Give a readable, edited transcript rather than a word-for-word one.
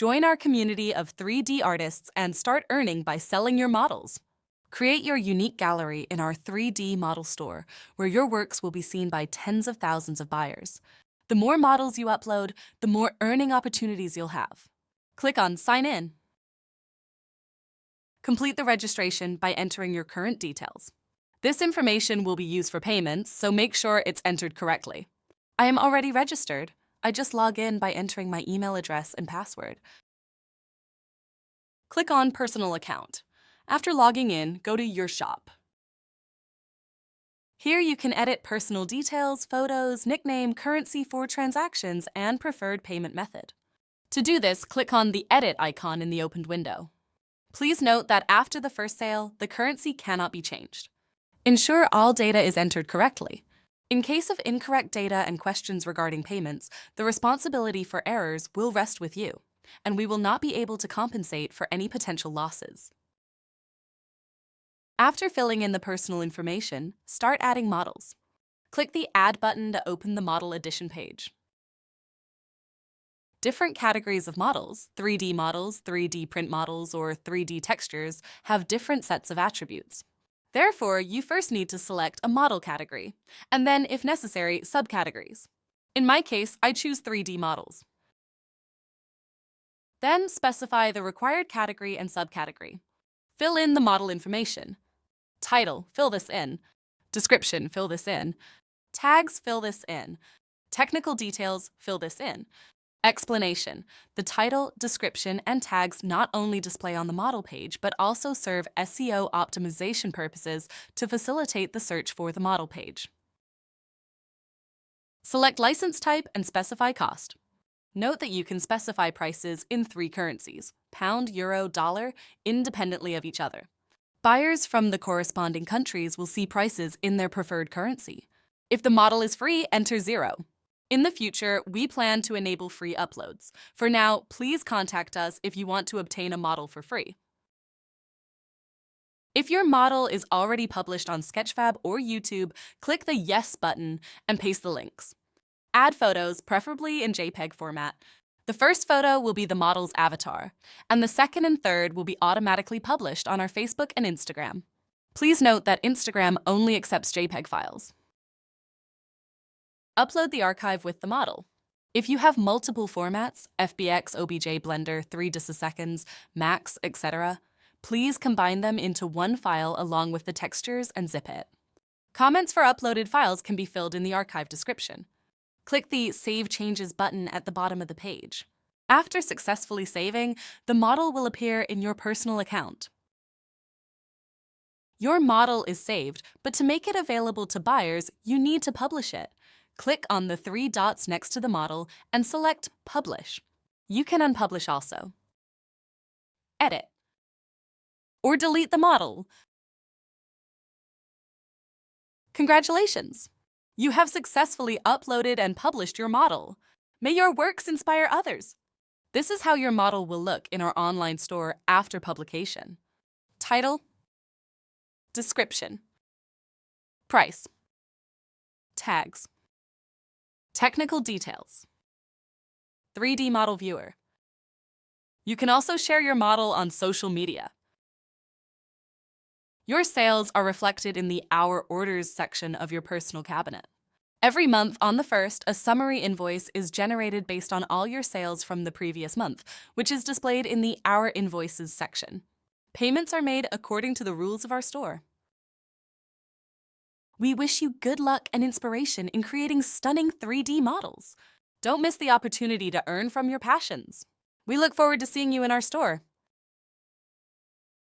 Join our community of 3D artists and start earning by selling your models. Create your unique gallery in our 3D model store, where your works will be seen by tens of thousands of buyers. The more models you upload, the more earning opportunities you'll have. Click on Sign In. Complete the registration by entering your current details. This information will be used for payments, so make sure it's entered correctly. I am already registered. I just log in by entering my email address and password. Click on Personal Account. After logging in, go to Your Shop. Here you can edit personal details, photos, nickname, currency for transactions, and preferred payment method. To do this, click on the Edit icon in the opened window. Please note that after the first sale, the currency cannot be changed. Ensure all data is entered correctly. In case of incorrect data and questions regarding payments, the responsibility for errors will rest with you, and we will not be able to compensate for any potential losses. After filling in the personal information, start adding models. Click the Add button to open the Model Edition page. Different categories of models, 3D models, 3D print models, or 3D textures, have different sets of attributes. Therefore, you first need to select a model category, and then, if necessary, subcategories. In my case, I choose 3D models. Then specify the required category and subcategory. Fill in the model information. Title, fill this in. Description, fill this in. Tags, fill this in. Technical details, fill this in. Explanation. The title, description, and tags not only display on the model page, but also serve SEO optimization purposes to facilitate the search for the model page. Select license type and specify cost. Note that you can specify prices in 3 currencies, pound, euro, dollar, independently of each other. Buyers from the corresponding countries will see prices in their preferred currency. If the model is free, enter 0. In the future, we plan to enable free uploads. For now, please contact us if you want to obtain a model for free. If your model is already published on Sketchfab or YouTube, click the Yes button and paste the links. Add photos, preferably in JPEG format. The first photo will be the model's avatar, and the second and third will be automatically published on our Facebook and Instagram. Please note that Instagram only accepts JPEG files. Upload the archive with the model. If you have multiple formats, FBX, OBJ, Blender, 3ds, Max, etc., please combine them into one file along with the textures and zip it. Comments for uploaded files can be filled in the archive description. Click the Save Changes button at the bottom of the page. After successfully saving, the model will appear in your personal account. Your model is saved, but to make it available to buyers, you need to publish it. Click on the 3 dots next to the model and select Publish. You can unpublish also. Edit. Or delete the model. Congratulations! You have successfully uploaded and published your model. May your works inspire others. This is how your model will look in our online store after publication. Title, description, price, tags, technical details, 3D model viewer. You can also share your model on social media. Your sales are reflected in the Our Orders section of your personal cabinet. Every month on the 1st, a summary invoice is generated based on all your sales from the previous month, which is displayed in the Our Invoices section. Payments are made according to the rules of our store. We wish you good luck and inspiration in creating stunning 3D models. Don't miss the opportunity to earn from your passions. We look forward to seeing you in our store.